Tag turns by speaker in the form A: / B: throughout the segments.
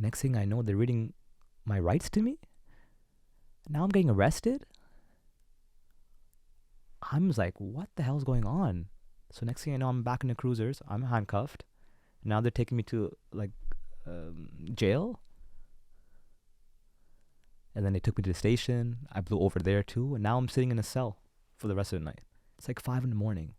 A: Next thing I know, they're reading my rights to me. Now I'm getting arrested. I'm just like, what the hell's going on? So next thing I know, I'm back in the cruisers. I'm handcuffed. Now they're taking me to like jail. And then they took me to the station. I blew over there too. And now I'm sitting in a cell for the rest of the night. It's like 5 a.m.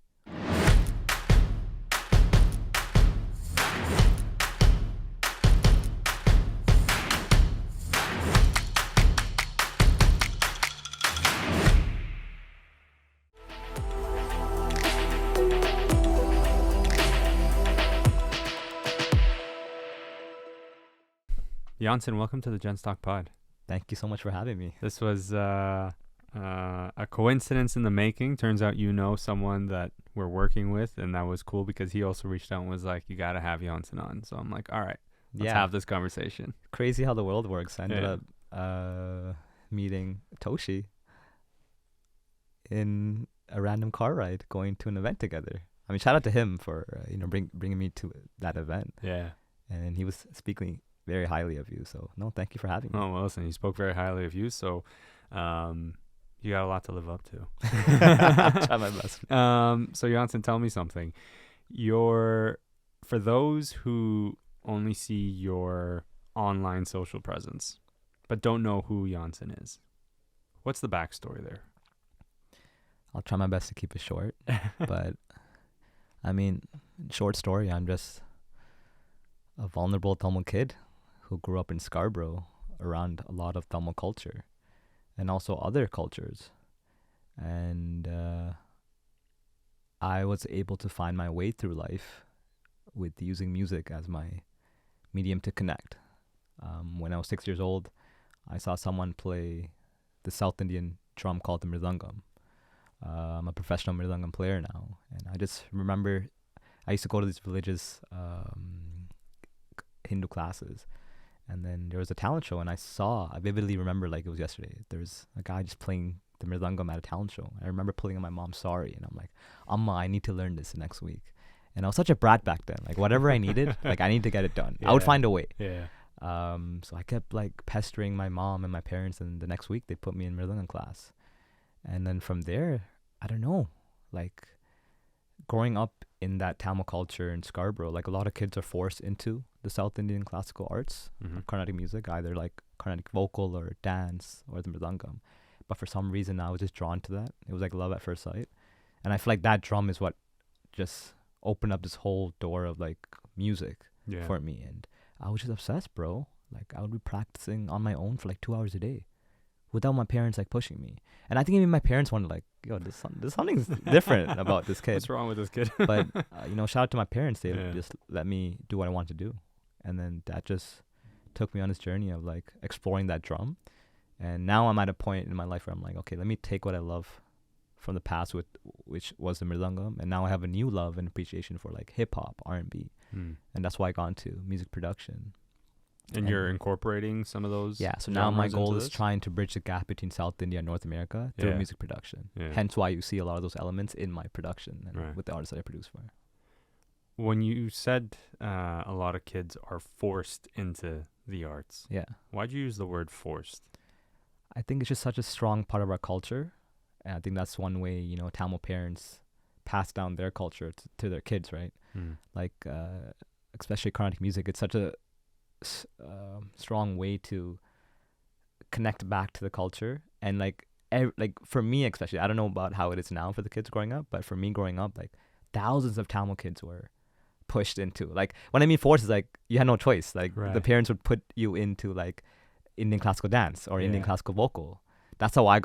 B: Yanchan, welcome to the Gents Talk Pod.
A: Thank you so much for having me.
B: This was a coincidence in the making. Turns out you know someone that we're working with, and that was cool because he also reached out and was like, you got to have Yanchan on. So I'm like, all right, let's have this conversation.
A: Crazy how the world works. I ended up meeting Toshi in a random car ride going to an event together. I mean, shout out to him for bringing me to that event.
B: Yeah.
A: And he was speaking very highly of you. So, no, thank you for having me.
B: Oh, well, listen, he spoke very highly of you. So, you got a lot to live up to.
A: I'll try my best.
B: So, Yanchan, tell me something. For those who only see your online social presence, but don't know who Yanchan is, what's the backstory there?
A: I'll try my best to keep it short. But, I mean, short story, I'm just a vulnerable Tamil kid who grew up in Scarborough around a lot of Tamil culture and also other cultures. And I was able to find my way through life with using music as my medium to connect. When I was 6 years old, I saw someone play the South Indian drum called the Mridangam. I'm a professional Mridangam player now. And I just remember I used to go to these religious Hindu classes, and then there was a talent show, and I vividly remember like it was yesterday, there was a guy just playing the Mridangam at a talent show. I remember pulling on my mom, sorry, and I'm like, Amma, I need to learn this next week. And I was such a brat back then, like whatever I needed, like I need to get it done. I would find a way. So I kept like pestering my mom and my parents, and the next week they put me in Mridangam class. And then from there, I don't know, like growing up in that Tamil culture in Scarborough, like a lot of kids are forced into the South Indian classical arts, Carnatic music, either like Carnatic vocal or dance or the Mridangam. But for some reason, I was just drawn to that. It was like love at first sight. And I feel like that drum is what just opened up this whole door of like music for me. And I was just obsessed, bro. Like I would be practicing on my own for like 2 hours a day without my parents like pushing me. And I think even my parents wanted like, yo, there's something's different about this kid.
B: What's wrong with this kid?
A: But, shout out to my parents. They just let me do what I want to do. And then that just took me on this journey of like exploring that drum. And now I'm at a point in my life where I'm like, okay, let me take what I love from the past, which was the Mridangam. And now I have a new love and appreciation for like hip hop, R&B. And that's why I got into music production.
B: And you're incorporating some of those?
A: Yeah, so now my goal is trying to bridge the gap between South India and North America through music production. Hence why you see a lot of those elements in my production and with the artists that I produce for.
B: When you said a lot of kids are forced into the arts, why'd you use the word forced?
A: I think it's just such a strong part of our culture. And I think that's one way, Tamil parents pass down their culture to their kids, right? Like, especially Carnatic music, it's such a strong way to connect back to the culture. And like for me especially, I don't know about how it is now for the kids growing up, but for me growing up, like thousands of Tamil kids were pushed into, like, when I mean forced is like you had no choice. Like the parents would put you into like Indian classical dance or Indian classical vocal. That's how I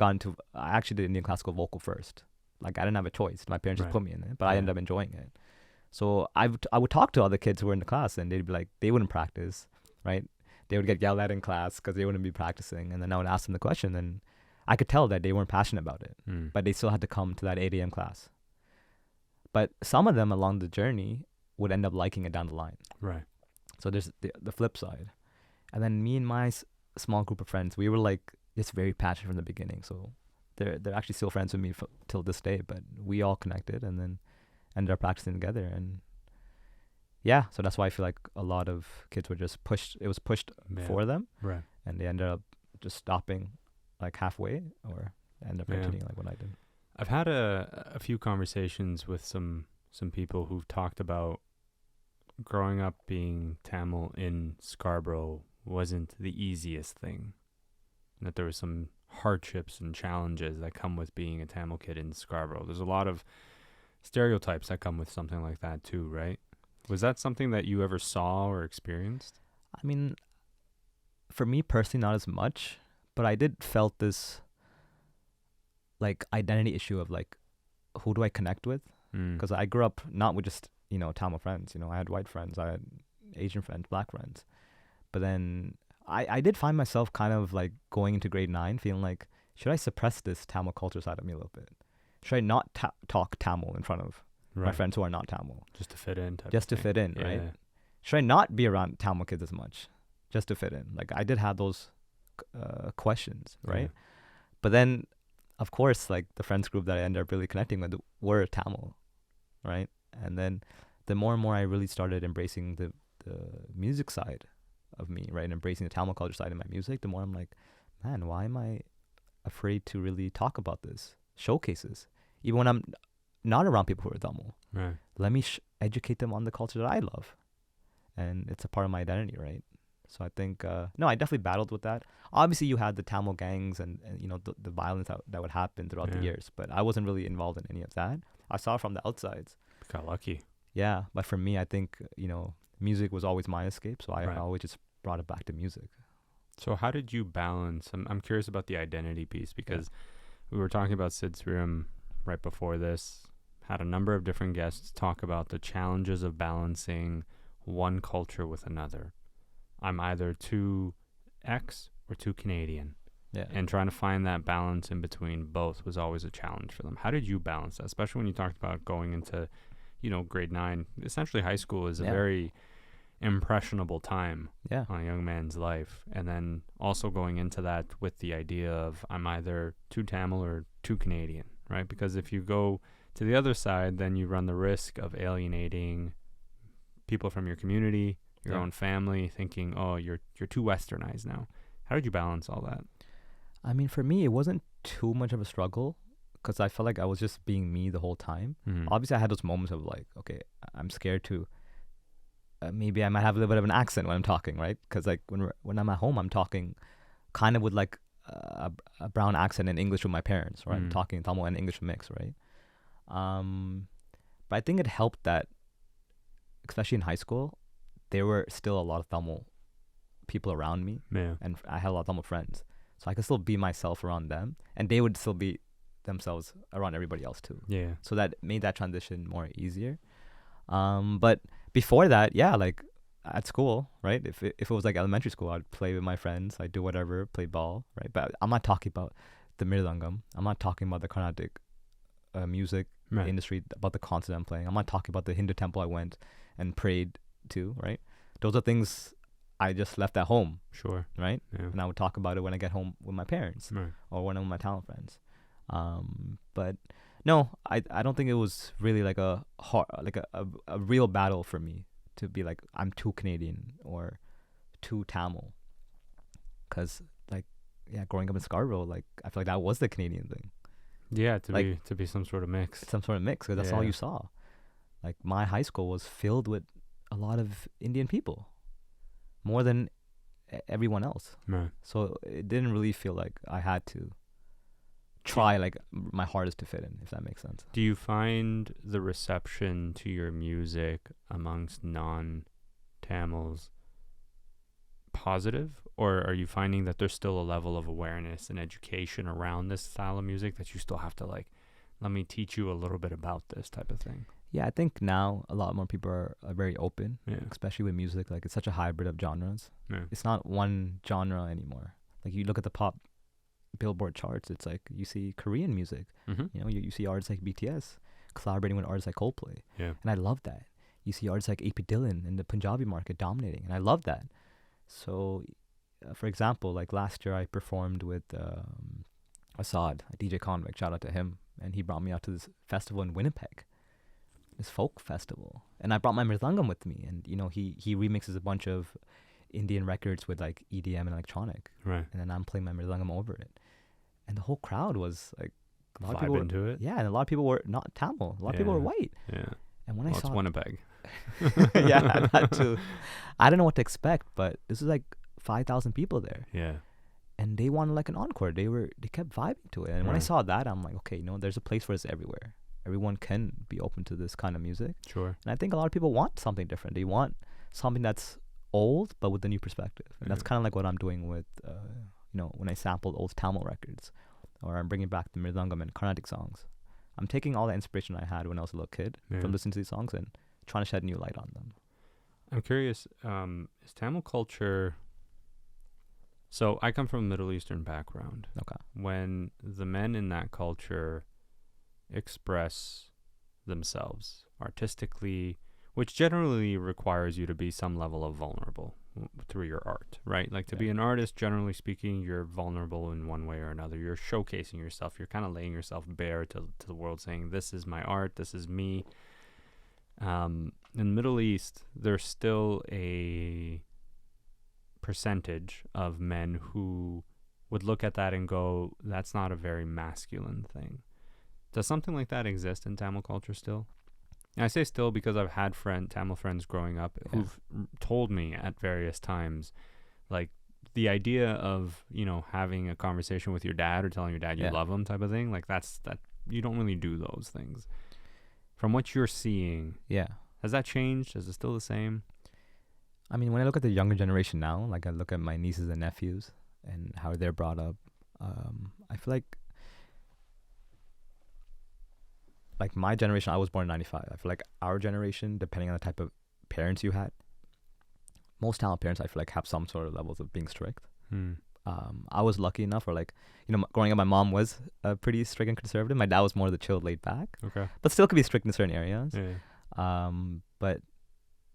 A: actually did Indian classical vocal first. Like I didn't have a choice. My parents just put me in it, but I ended up enjoying it. So I would talk to other kids who were in the class, and they'd be like, they wouldn't practice, right? They would get yelled at in class because they wouldn't be practicing. And then I would ask them the question, and I could tell that they weren't passionate about it, but they still had to come to that 8 a.m. class. But some of them along the journey would end up liking it down the line. Right. So there's the flip side. And then me and my small group of friends, we were like just very passionate from the beginning. So they're actually still friends with me till this day, but we all connected and then ended up practicing together. And yeah, so that's why I feel like a lot of kids were just pushed. It was pushed for them,
B: Right.
A: and they ended up just stopping like halfway, or end up continuing like what I did.
B: I've had a few conversations with some people who've talked about growing up being Tamil in Scarborough wasn't the easiest thing. That there was some hardships and challenges that come with being a Tamil kid in Scarborough. There's a lot of stereotypes that come with something like that too, right? Was that something that you ever saw or experienced?
A: I mean, for me personally, not as much, but I did felt this like identity issue of like, who do I connect with? Because I grew up not with just, you know, Tamil friends. You know, I had white friends, I had Asian friends, black friends. But then I did find myself kind of like going into grade 9 feeling like, should I suppress this Tamil culture side of me a little bit? Should I not talk Tamil in front of my friends who are not Tamil?
B: Just to fit in.
A: Just to fit in, right? Should I not be around Tamil kids as much? Just to fit in. Like, I did have those questions, right?
B: Yeah.
A: But then, of course, like the friends group that I ended up really connecting with were Tamil, right? And then the more and more I really started embracing the music side of me, right? And embracing the Tamil culture side of my music, the more I'm like, man, why am I afraid to really talk about this? Showcases. Even when I'm not around people who are Tamil.
B: Right.
A: Let me educate them on the culture that I love. And it's a part of my identity, right? So I think, no, I definitely battled with that. Obviously, you had the Tamil gangs and you know, the violence that would happen throughout the years. But I wasn't really involved in any of that. I saw it from the outsides.
B: Got lucky.
A: Yeah, but for me, I think, you know, music was always my escape. So I always just brought it back to music.
B: So how did you balance? I'm curious about the identity piece, because we were talking about Sid's Room right before this. Had a number of different guests talk about the challenges of balancing one culture with another. I'm either too X or too Canadian.
A: Yeah.
B: And trying to find that balance in between both was always a challenge for them. How did you balance that? Especially when you talked about going into, you know, grade 9. Essentially, high school is a very impressionable time on a young man's life. And then also going into that with the idea of I'm either too Tamil or too Canadian, right? Because if you go to the other side, then you run the risk of alienating people from your community, your own family, thinking, oh, you're too westernized now. How did you balance all that?
A: I mean, for me, it wasn't too much of a struggle because I felt like I was just being me the whole time. Obviously, I had those moments of like, okay, I'm scared to, maybe I might have a little bit of an accent when I'm talking, right? Because like when I'm at home, I'm talking kind of with like a brown accent in English with my parents, right? I'm talking Tamil and English mix, right? But I think it helped that, especially in high school, there were still a lot of Tamil people around me, and I had a lot of Tamil friends, so I could still be myself around them, and they would still be themselves around everybody else too. Yeah. So that made that transition more easier. But before that, like at school, right? If it was like elementary school, I'd play with my friends, I'd do whatever, play ball, right? But I'm not talking about the Mridangam. I'm not talking about the Carnatic music industry, about the concert I'm playing. I'm not talking about the Hindu temple I went and prayed to, right? Those are things I just left at home. Sure. Right? Yeah. And I would talk about it when I get home with my parents or when I'm with my talent friends. But no, I don't think it was really like a real battle for me to be like, I'm too Canadian or too Tamil. Because like, growing up in Scarborough, like I feel like that was the Canadian thing.
B: Yeah, to be some sort of mix.
A: Some sort of mix, because that's all you saw. Like my high school was filled with a lot of Indian people, more than everyone else. Right. So it didn't really feel like I had to try like my hardest to fit in, if that makes sense.
B: Do you find the reception to your music amongst non-Tamils positive, or are you finding that there's still a level of awareness and education around this style of music that you still have to like, let me teach you a little bit about this type of thing?
A: Yeah, I think now a lot more people are very open, especially with music. Like it's such a hybrid of genres. Yeah. It's not one genre anymore. Like you look at the pop Billboard charts, it's like you see Korean music. You know, you see artists like BTS collaborating with artists like Coldplay. Yeah. And I love that. You see artists like AP Dylan in the Punjabi market dominating, and I love that. So, for example, like last year I performed with Assad, DJ Convict, shout out to him, and he brought me out to this festival in Winnipeg. this folk festival, and I brought my Mridangam with me, and he remixes a bunch of Indian records with like EDM and electronic,
B: Right.
A: and then I'm playing my Mridangam over it, and the whole crowd was like, a lot of
B: Vibe
A: people
B: into it.
A: yeah, and a lot of people were not Tamil, a lot of people were white,
B: Yeah.
A: and when I
B: Well,
A: saw
B: it's Winnipeg.
A: yeah, that too. I didn't know what to expect, but this is like 5,000 people there,
B: Yeah.
A: and they wanted like an encore. They kept vibing to it, and when I
B: Right.
A: saw that, I'm like, okay, there's a place for this everywhere. Everyone can be open to this kind of music,
B: Sure.
A: and I think a lot of people want something different. They want something that's old but with a new perspective, and that's
B: Yeah.
A: kind of like what I'm doing with, when I sampled old Tamil records, or I'm bringing back the Mridangam and Carnatic songs. I'm taking all the inspiration I had when I was a little kid
B: Yeah.
A: from listening to these songs and trying to shed new light on them.
B: I'm curious, is Tamil culture... So I come from a Middle Eastern background.
A: Okay.
B: When the men in that culture express themselves artistically, which generally requires you to be some level of vulnerable through your art, right? Like to be an artist, generally speaking, you're vulnerable in one way or another. You're showcasing yourself. You're kind of laying yourself bare to the world, saying, this is my art, this is me. In the Middle East, there's still a percentage of men who would look at that and go, that's not a very masculine thing. Does something like that exist in Tamil culture still? And I say still because I've had Tamil friends growing up who've told me at various times, like the idea of, having a conversation with your dad or telling your dad you love him type of thing, like that you don't really do those things. From what you're seeing, has that changed? Is it still the same?
A: I mean, when I look at the younger generation now, like I look at my nieces and nephews and how they're brought up, I feel like my generation, I was born in 95. I feel like our generation, depending on the type of parents you had, most Tamil parents, I feel like, have some sort of levels of being strict. I was lucky enough, or growing up, my mom was pretty strict and conservative. My dad was more of the chilled, laid back.
B: Okay.
A: But still could be strict in certain areas.
B: Yeah.
A: But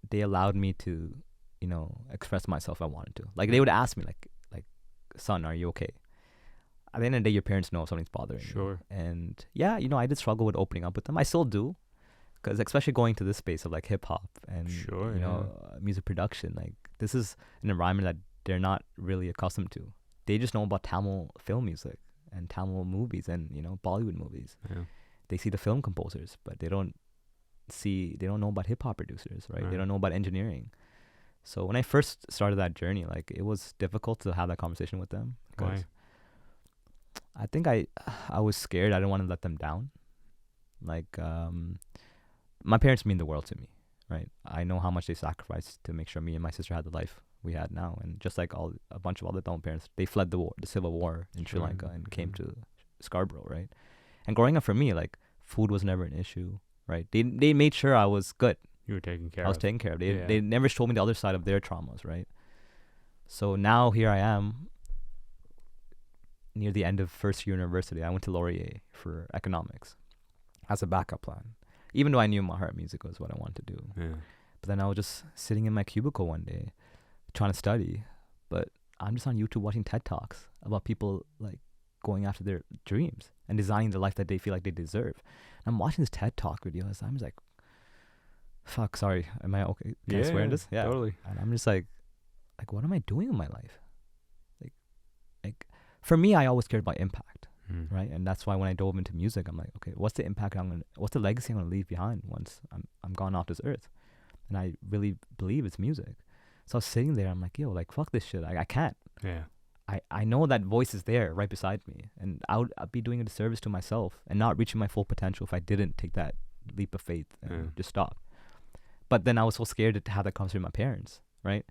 A: they allowed me to, express myself if I wanted to. Like they would ask me, like, son, are you okay? At the end of the day, your parents know if something's bothering you.
B: Sure.
A: And yeah, I did struggle with opening up with them. I still do, because especially going to this space of like hip hop and music production, like this is an environment that they're not really accustomed to. They just know about Tamil film music and Tamil movies and Bollywood movies.
B: Yeah.
A: They see the film composers, but they don't know about hip hop producers, right? They don't know about engineering. So when I first started that journey, like it was difficult to have that conversation with them.
B: Why?
A: I think I was scared. I didn't want to let them down. Like my parents mean the world to me, right? I know how much they sacrificed to make sure me and my sister had the life we had now. And just like a bunch of other Tamil parents, they fled the civil war in Sri Lanka and came to Scarborough, right? And growing up for me, like food was never an issue, right? They made sure I was good.
B: You were taken care of.
A: I was taken care of. They never showed me the other side of their traumas, right? So now here I am, near the end of first year university. I went to Laurier for economics as a backup plan, even though I knew my heart music was what I wanted to do.
B: Yeah.
A: But then I was just sitting in my cubicle one day trying to study, but I'm just on YouTube watching TED Talks about people like going after their dreams and designing the life that they feel like they deserve. And I'm watching this TED Talk video and I'm just like, fuck, sorry, am I okay? Can I swear in this? Yeah,
B: totally.
A: And I'm just like, what am I doing in my life? Like for me, I always cared about impact, right? And that's why when I dove into music, I'm like, okay, what's the impact what's the legacy I'm gonna leave behind once I'm gone off this earth? And I really believe it's music. So I was sitting there, I'm like, yo, like fuck this shit. I can't.
B: Yeah.
A: I know that voice is there right beside me, and I'd be doing a disservice to myself and not reaching my full potential if I didn't take that leap of faith and just stop. But then I was so scared to have that conversation with my parents, right?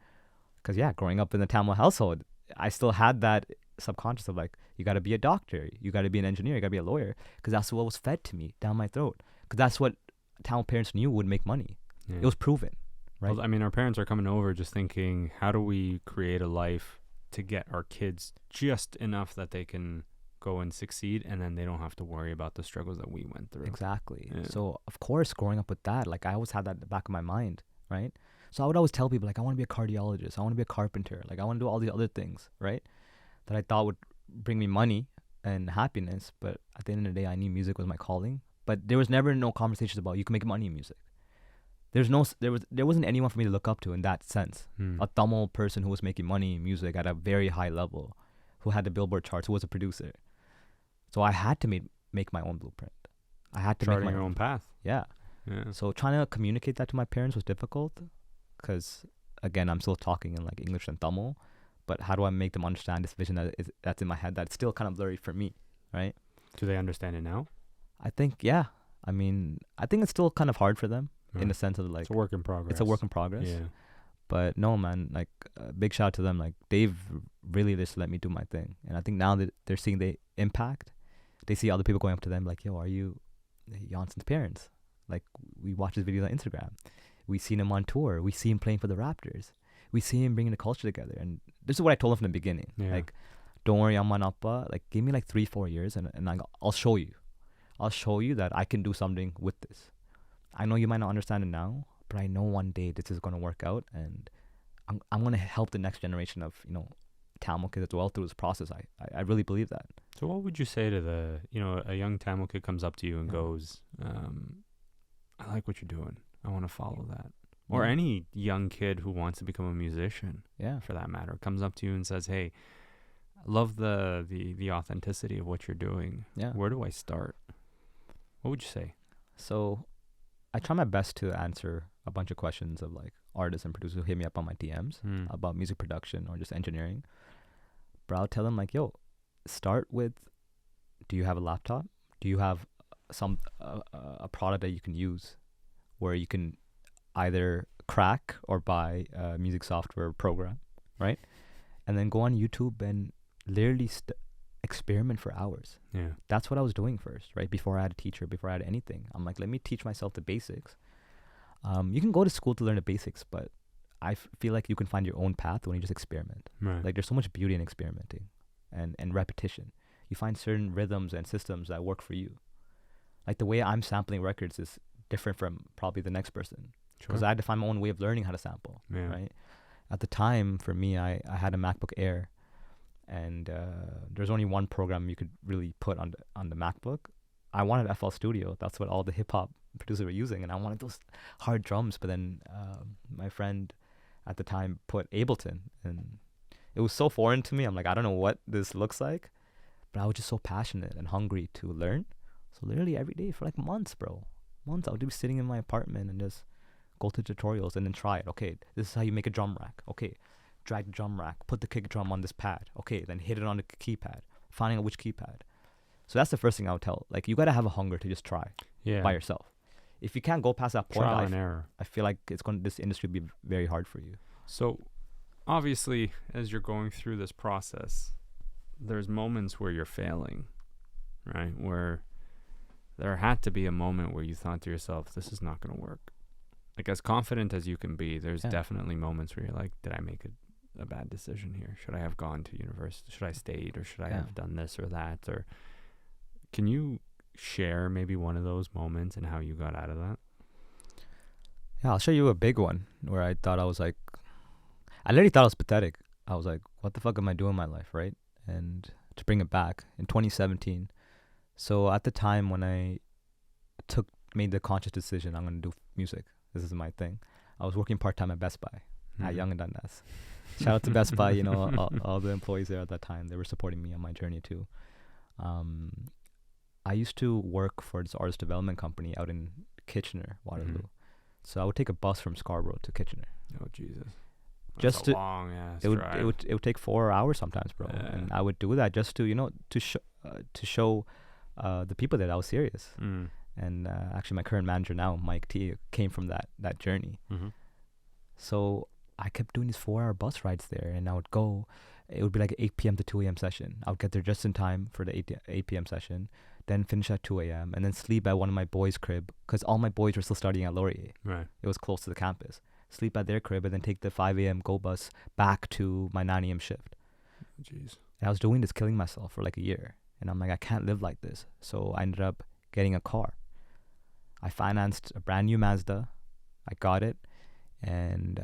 A: Because growing up in the Tamil household, I still had that subconscious of like, you got to be a doctor, you got to be an engineer, you got to be a lawyer, because that's what was fed to me down my throat. Because that's what Tamil parents knew would make money.
B: Yeah.
A: It was proven, right?
B: Well, I mean, our parents are coming over just thinking, how do we create a life to get our kids just enough that they can go and succeed, and then they don't have to worry about the struggles that we went through.
A: Exactly. Yeah. So of course, growing up with that, like I always had that in the back of my mind, right? So I would always tell people, like, I want to be a cardiologist, I want to be a carpenter, like I want to do all these other things, right? That I thought would bring me money and happiness, but at the end of the day, I knew music was my calling. But there was never no conversations about you can make money in music. There wasn't anyone for me to look up to in that sense. A Tamil person who was making money in music at a very high level, who had the Billboard charts, who was a producer. So I had to make my own blueprint. I had to
B: Charting
A: make my
B: your own path.
A: Yeah. So trying to communicate that to my parents was difficult because, again, I'm still talking in like English and Tamil. But how do I make them understand this vision that's in my head that's still kind of blurry for me, right?
B: Do they understand it now?
A: I think, yeah. I mean, I think it's still kind of hard for them in the sense of like...
B: It's a work in progress.
A: It's a work in progress.
B: Yeah.
A: But no, man, like, big shout out to them. Like, they've really just let me do my thing. And I think now that they're seeing the impact, they see other people going up to them like, yo, are you Yanchan's parents? Like, we watch his videos on Instagram. We seen him on tour. We see him playing for the Raptors. We see him bringing the culture together. And this is what I told him from the beginning.
B: Yeah.
A: Like, don't worry, Amman Appa. Like, give me like 3-4 years and I'll show you. I'll show you that I can do something with this. I know you might not understand it now, but I know one day this is going to work out, and I'm going to help the next generation of, you know, Tamil kids as well through this process. I really believe that.
B: So what would you say to a young Tamil kid comes up to you and goes, I like what you're doing. I want to follow that. Or any young kid who wants to become a musician, for that matter, comes up to you and says, hey, I love the authenticity of what you're doing.
A: Yeah.
B: Where do I start? What would you say?
A: So I try my best to answer a bunch of questions of like artists and producers who hit me up on my DMs about music production or just engineering. But I'll tell them like, yo, start with, do you have a laptop? Do you have a product that you can use where you can either crack or buy a music software program, right? And then go on YouTube and literally experiment for hours.
B: Yeah.
A: That's what I was doing first, right? Before I had a teacher, before I had anything. I'm like, let me teach myself the basics. You can go to school to learn the basics, but I feel like you can find your own path when you just experiment.
B: Right.
A: Like, there's so much beauty in experimenting and repetition. You find certain rhythms and systems that work for you. Like, the way I'm sampling records is different from probably the next person. Because I had to find my own way of learning how to sample, right? At the time, for me, I had a MacBook Air, and there's only one program you could really put on the MacBook. I wanted FL Studio. That's what all the hip-hop producers were using, and I wanted those hard drums. But then my friend at the time put Ableton, and it was so foreign to me. I'm like, I don't know what this looks like, but I was just so passionate and hungry to learn. So literally every day for like months, I would be sitting in my apartment and just go to tutorials and then try it. Okay, this is how you make a drum rack. Okay, drag the drum rack, put the kick drum on this pad. Okay, then hit it on the keypad, finding out which keypad. So that's the first thing I would tell. Like, you got to have a hunger to just try by yourself. If you can't go past that point,
B: trial and error.
A: I feel like this industry will be very hard for you.
B: So obviously, as you're going through this process, there's moments where you're failing, right? Where there had to be a moment where you thought to yourself, this is not going to work. Like, as confident as you can be, there's definitely moments where you're like, did I make a bad decision here? Should I have gone to university? Should I stayed? Or should I have done this or that? Or can you share maybe one of those moments and how you got out of that?
A: Yeah, I'll show you a big one where I literally thought it was pathetic. I was like, what the fuck am I doing in my life, right? And to bring it back, in 2017, so at the time when I made the conscious decision, I'm going to do music. This is my thing. I was working part-time at Best Buy at Young and Dundas. Shout out to Best Buy, you know, all the employees there at that time. They were supporting me on my journey too. I used to work for this artist development company out in Kitchener, Waterloo. So I would take a bus from Scarborough to Kitchener.
B: Oh, Jesus.
A: Just
B: a long ass drive.
A: It would take 4 hours sometimes, bro.
B: Yeah.
A: And I would do that just to, you know, to show the people that I was serious. And actually, my current manager now, Mike T, came from that journey. So I kept doing these 4-hour bus rides there, and I would go. It would be like an 8 p.m. to 2 a.m. session. I would get there just in time for the 8 p.m. session, then finish at 2 a.m., and then sleep at one of my boys' crib, because all my boys were still studying at Laurier.
B: Right.
A: It was close to the campus. Sleep at their crib, and then take the 5 a.m. go bus back to my 9 a.m. shift.
B: Jeez.
A: And I was doing this, killing myself for like a year. And I'm like, I can't live like this. So I ended up getting a car. I financed a brand new Mazda. I got it. And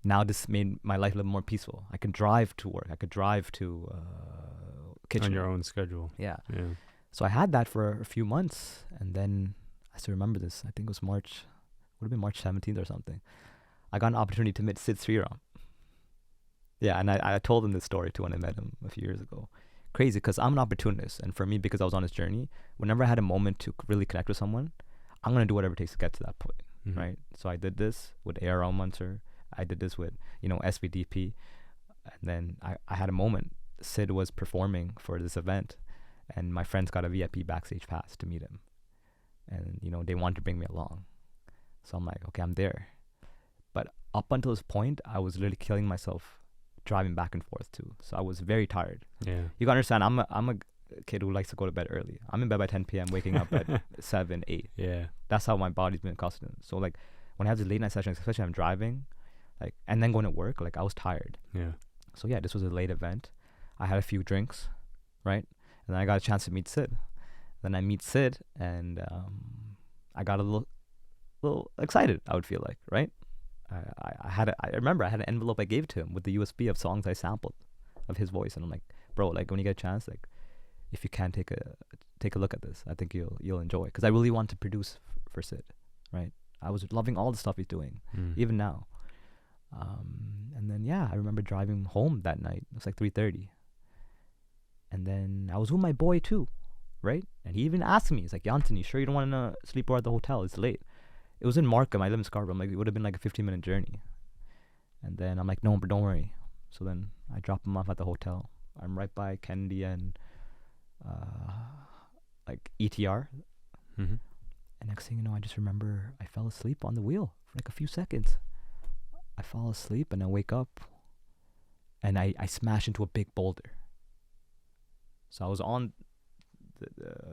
A: now this made my life a little more peaceful. I can drive to work. I could drive to Kitchener.
B: On your own schedule.
A: Yeah. So I had that for a few months, and then I still remember this. I think it was March, would have been March 17th or something. I got an opportunity to meet Sid Sriram. Yeah, and I told him this story too when I met him a few years ago. Crazy, because I'm an opportunist, and for me, because I was on this journey, whenever I had a moment to really connect with someone, I'm gonna do whatever it takes to get to that point, right? So I did this with A.R. Munter. I did this with, SVDP, and then I had a moment. Sid was performing for this event, and my friends got a VIP backstage pass to meet him, and they wanted to bring me along. So I'm like, okay, I'm there. But up until this point, I was literally killing myself driving back and forth too. So I was very tired.
B: Yeah.
A: You gotta understand, I'm a kid who likes to go to bed early. I'm in bed by 10 p.m. waking up at 7, 8.
B: Yeah.
A: That's how my body's been accustomed. So like when I have the late night sessions, especially when I'm driving, like, and then going to work, like I was tired.
B: Yeah.
A: So yeah, this was a late event. I had a few drinks, right? And then I got a chance to meet Sid. Then I meet Sid, and I got a little excited, I would feel like, right? I remember I had an envelope I gave to him with the USB of songs I sampled of his voice, and I'm like, bro, like when you get a chance, like if you can take a look at this, I think you'll enjoy, because I really want to produce for Sid, right? I was loving all the stuff he's doing, even now. And then I remember driving home that night. It was like 3:30, and then I was with my boy too, right? And he even asked me, he's like, Yanchan, you sure you don't want to sleep over at the hotel? It's late. It was in Markham. I live in Scarborough. I'm like, it would have been like a 15-minute journey. And then I'm like, no, but don't worry. So then I drop him off at the hotel. I'm right by Kennedy and like ETR. And next thing you know, I just remember I fell asleep on the wheel for like a few seconds. I fall asleep and I wake up and I smash into a big boulder. So I was on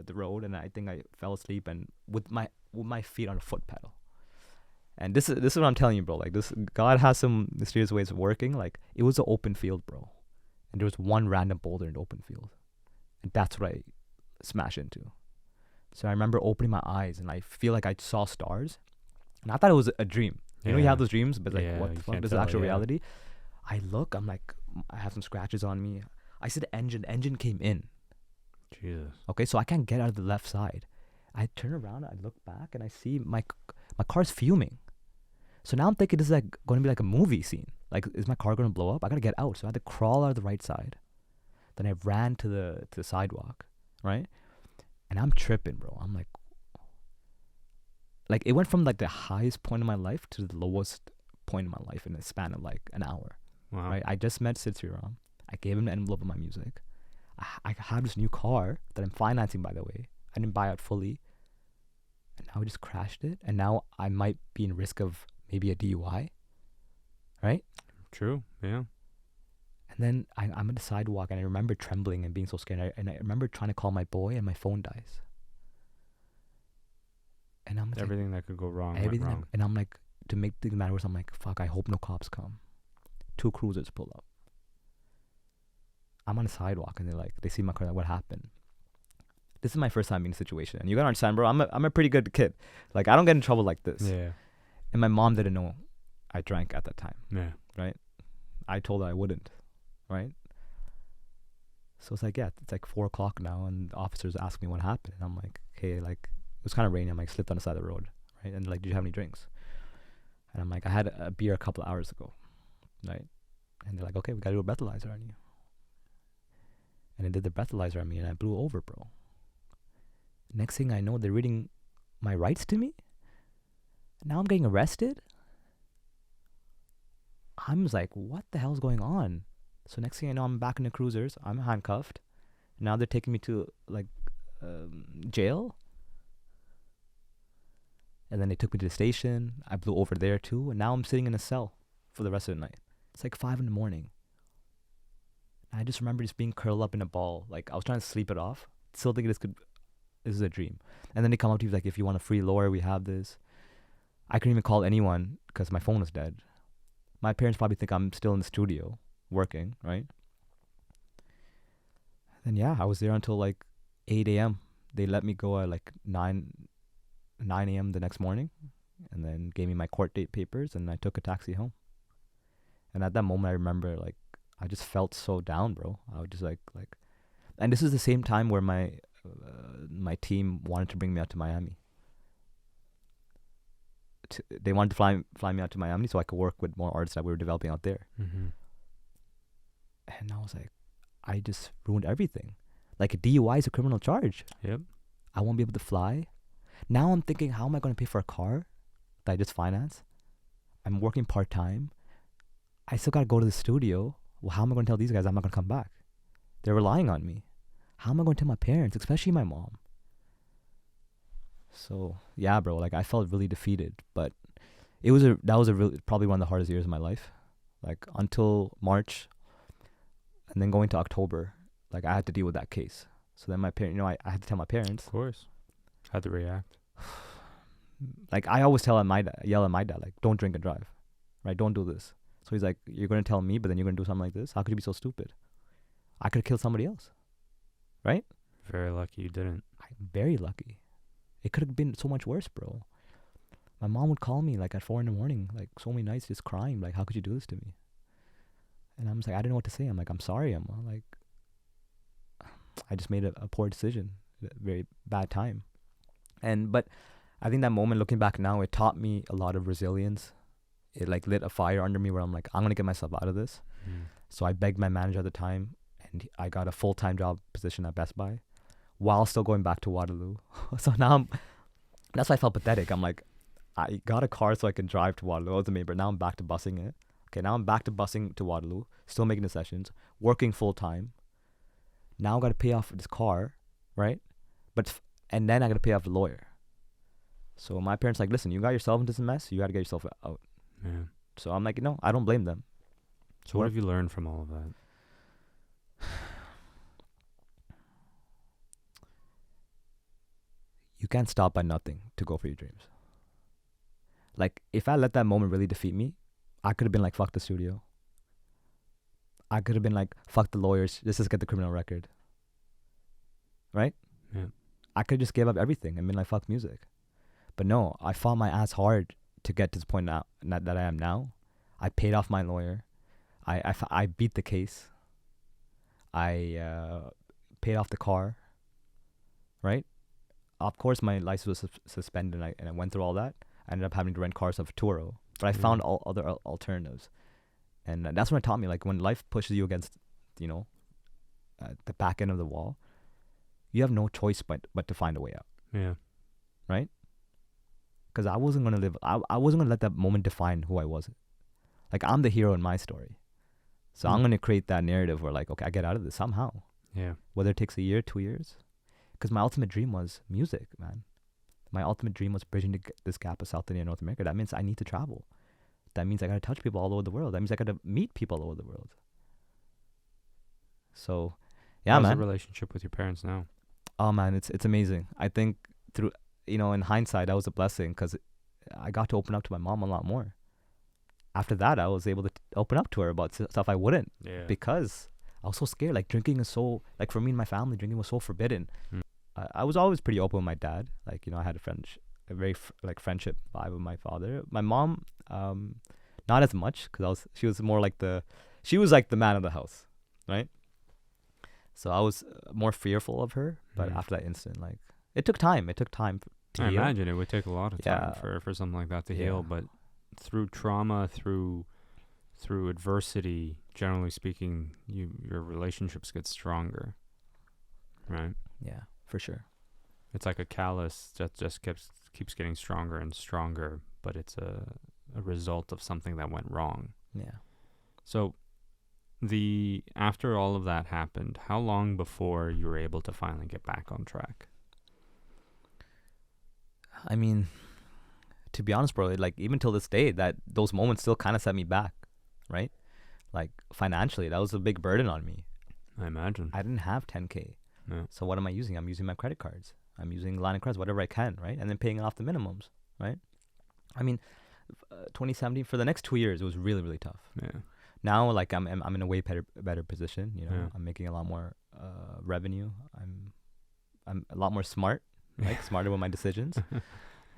A: the road, and I think I fell asleep and with my feet on a foot pedal. And this is what I'm telling you, bro. Like this, God has some mysterious ways of working. Like it was an open field, bro, and there was one random boulder in the open field, and that's what I smashed into. So I remember opening my eyes, and I feel like I saw stars, and I thought it was a dream. You know, you have those dreams, but like, what the fuck? This is actual reality. I look, I'm like, I have some scratches on me. I said engine came in.
B: Jesus.
A: Okay, so I can't get out of the left side. I turn around, I look back, and I see my car's fuming. So now I'm thinking this is like going to be like a movie scene. Like, is my car going to blow up? I got to get out. So I had to crawl out of the right side. Then I ran to the sidewalk, right? And I'm tripping, bro. I'm like it went from like the highest point of my life to the lowest point in my life in a span of like an hour.
B: Wow.
A: Right? I just met Sid Sriram. I gave him the envelope of my music. I have this new car that I'm financing, by the way. I didn't buy it fully. And now I just crashed it. And now I might be in risk of maybe a DUI. Right?
B: True. Yeah.
A: And then I'm at the sidewalk, and I remember trembling and being so scared. And I remember trying to call my boy, and my phone dies. And I'm
B: everything that could go wrong.
A: Everything.
B: Went wrong.
A: And I'm like, to make things matter worse, I'm like, fuck, I hope no cops come. 2 cruisers pull up. I'm on the sidewalk, and they see my car. Like, what happened? This is my first time being in a situation, and you gotta understand, bro. I'm a pretty good kid. Like, I don't get in trouble like this.
B: Yeah.
A: And my mom didn't know I drank at that time.
B: Yeah.
A: Right. I told her I wouldn't. Right. So it's like, it's like 4:00 now, and the officers ask me what happened, and I'm like, hey, like it was kind of rainy. I'm like slipped on the side of the road, right? And like, did you have any drinks? And I'm like, I had a beer a couple of hours ago, right? And they're like, okay, we gotta do a breathalyzer on you. And they did the breathalyzer on me, and I blew over, bro. Next thing I know, they're reading my rights to me. Now I'm getting arrested. I'm just like, what the hell's going on? So next thing I know, I'm back in the cruisers. I'm handcuffed. Now they're taking me to like jail. And then they took me to the station. I blew over there too. And now I'm sitting in a cell for the rest of the night. It's like 5 a.m. I just remember just being curled up in a ball. Like I was trying to sleep it off. Still thinking this is a dream. And then they come up to you like, if you want a free lawyer, we have this. I couldn't even call anyone because my phone was dead. My parents probably think I'm still in the studio working, right? And I was there until like 8 a.m. They let me go at like 9 a.m. the next morning, and then gave me my court date papers, and I took a taxi home. And at that moment, I remember like I just felt so down, bro. I was just like, and this is the same time where my my team wanted to bring me out to Miami. They wanted to fly me out to Miami so I could work with more artists that we were developing out there.
B: Mm-hmm.
A: And I was like, I just ruined everything. Like, a DUI is a criminal charge.
B: Yep.
A: I won't be able to fly. Now I'm thinking, how am I going to pay for a car that I just financed? I'm working part-time. I still got to go to the studio. Well, how am I going to tell these guys I'm not going to come back? They're relying on me. How am I going to tell my parents, especially my mom? So, yeah, bro, like, I felt really defeated. But that was probably one of the hardest years of my life. Like, until March, and then going to October, like, I had to deal with that case. So then my parents, I had to tell my parents.
B: Of course. How'd they react?
A: Like, I always yell at my dad, like, don't drink and drive, right? Don't do this. So he's like, you're going to tell me, but then you're going to do something like this? How could you be so stupid? I could have killed somebody else, right?
B: Very lucky you didn't.
A: I'm very lucky. It could have been so much worse, bro. My mom would call me, like, at 4 a.m, like, so many nights just crying, like, how could you do this to me? And I'm just like, I didn't know what to say. I'm like, I'm sorry, Emma. Like, I just made a poor decision, a very bad time. But I think that moment, looking back now, it taught me a lot of resilience. It, like, lit a fire under me where I'm like, I'm going to get myself out of this. So I begged my manager at the time, and I got a full-time job position at Best Buy while still going back to Waterloo. So now that's why I felt pathetic. I'm like, I got a car so I can drive to Waterloo ultimately, but now I'm back to busing it. Okay, now I'm back to busing to Waterloo, still making the sessions, working full-time. Now I got to pay off this car, right? And then I got to pay off the lawyer. So my parents like, listen, you got yourself into this mess. You got to get yourself out.
B: Yeah.
A: So I'm like, I don't blame them.
B: So what have you learned from all of that?
A: You can't stop by nothing to go for your dreams. Like, if I let that moment really defeat me, I could have been like, fuck the studio. I could have been like, fuck the lawyers. Let's just get the criminal record. Right?
B: Yeah.
A: I could just give up everything and been like, fuck music. But no, I fought my ass hard to get to this point now that I am now. I paid off my lawyer. I beat the case. I paid off the car. Right? Of course, my license was suspended, and I went through all that. I ended up having to rent cars off Turo. But I found all other alternatives. And that's when it taught me, like, when life pushes you against, the back end of the wall, you have no choice but to find a way out.
B: Yeah.
A: Right? Because I wasn't going to live, I wasn't going to let that moment define who I was. Like, I'm the hero in my story. So I'm going to create that narrative where, like, okay, I get out of this somehow.
B: Yeah.
A: Whether it takes a year, 2 years. Because my ultimate dream was music, man. My ultimate dream was bridging this gap of South India and North America. That means I need to travel. That means I got to touch people all over the world. That means I got to meet people all over the world. So, yeah,
B: How's
A: man.
B: the relationship with your parents now?
A: Oh, man, it's amazing. I think through, in hindsight, that was a blessing because I got to open up to my mom a lot more. After that, I was able to open up to her about stuff I wouldn't because I was so scared. Like, drinking is so, like, for me and my family, drinking was so forbidden. I was always pretty open with my dad. Like, I had a very friendship vibe with my father. My mom, not as much because she was more like the man of the house, right? So I was more fearful of her. But after that incident, like, it took time. It took time to heal.
B: I imagine it would take a lot of time for something like that to heal. But through trauma, through adversity, generally speaking, your relationships get stronger, right?
A: Yeah, for sure.
B: It's like a callus that just keeps getting stronger and stronger, but it's a result of something that went wrong.
A: Yeah.
B: So after all of that happened, how long before you were able to finally get back on track?
A: I mean, to be honest, bro, like, even till this day, those moments still kind of set me back, right? Like, financially, that was a big burden on me.
B: I imagine.
A: I didn't have 10K.
B: Yeah.
A: So what am I using? I'm using my credit cards. I'm using line of credits, whatever I can, right? And then paying off the minimums, right? I mean, 2017, for the next 2 years, it was really, really tough.
B: Yeah.
A: Now, like, I'm in a way better position. I'm making a lot more revenue. I'm a lot more smart, like, smarter with my decisions.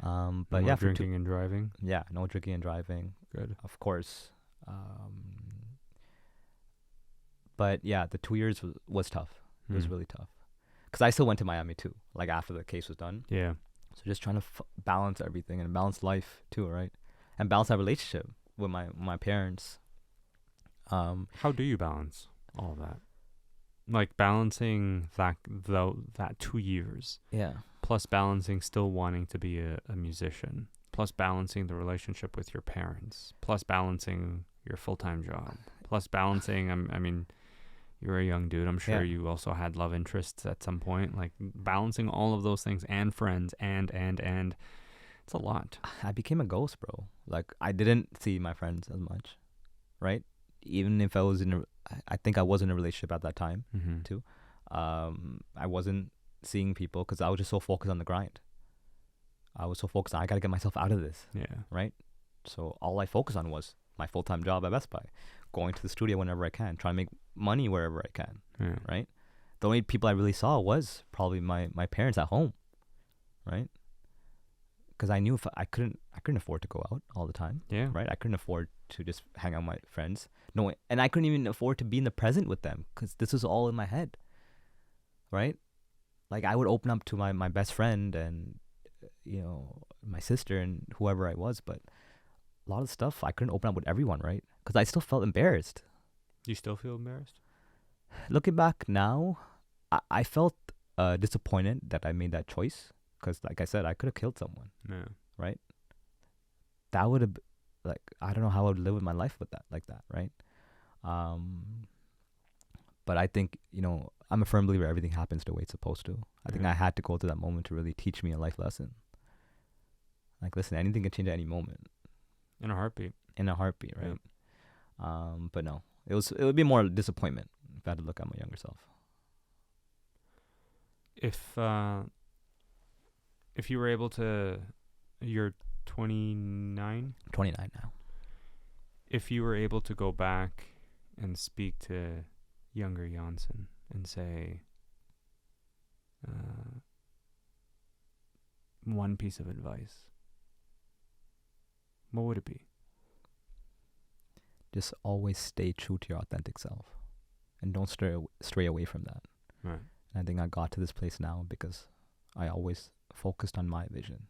A: But
B: no drinking and driving.
A: Yeah, no drinking and driving.
B: Good.
A: Of course. But yeah, the 2 years was tough. It was really tough. because I still went to Miami too, like after the case was done.
B: Yeah.
A: So just trying to balance everything and balance life too, right? And balance that relationship with my parents.
B: How do you balance all that? Like balancing that 2 years,
A: Yeah.
B: plus balancing still wanting to be a musician, plus balancing the relationship with your parents, plus balancing your full-time job, plus balancing, I mean, you're a young dude. I'm sure you also had love interests at some point. Like balancing all of those things and friends and it's a lot.
A: I became a ghost, bro. Like I didn't see my friends as much, right? Even if I was I think I was in a relationship at that time too. I wasn't seeing people because I was just so focused on the grind. I was so focused on I got to get myself out of this.
B: Yeah.
A: Right. So all I focused on was my full-time job at Best Buy, going to the studio whenever I can, trying to make money wherever I can.
B: Yeah.
A: Right. The only people I really saw was probably my parents at home. Right. Because I knew if I couldn't afford to go out all the time.
B: Yeah.
A: Right. I couldn't afford to just hang out with my friends. No, and I couldn't even afford to be in the present with them because this was all in my head. Right. Like I would open up to my best friend and, you know, my sister and whoever I was, but a lot of stuff I couldn't open up with everyone, right? Because I still felt embarrassed.
B: Do you still feel embarrassed?
A: Looking back now, I felt disappointed that I made that choice because, like I said, I could have killed someone.
B: Yeah.
A: Right? That would have, like, I don't know how I would live with my life with that, like that, right? But I think, you know, I'm a firm believer everything happens the way it's supposed to. I think I had to go to that moment to really teach me a life lesson. Like, listen, anything can change at any moment.
B: In a heartbeat.
A: In a heartbeat, right?
B: Yeah.
A: But no, it would be more disappointment if I had to look at my younger self.
B: If you were able to, you're 29?
A: 29 now.
B: If you were able to go back and speak to younger Yanchan and say, one piece of advice, what would it be?
A: Just always stay true to your authentic self and don't stray away from that.
B: Right.
A: And I think I got to this place now because I always focused on my vision.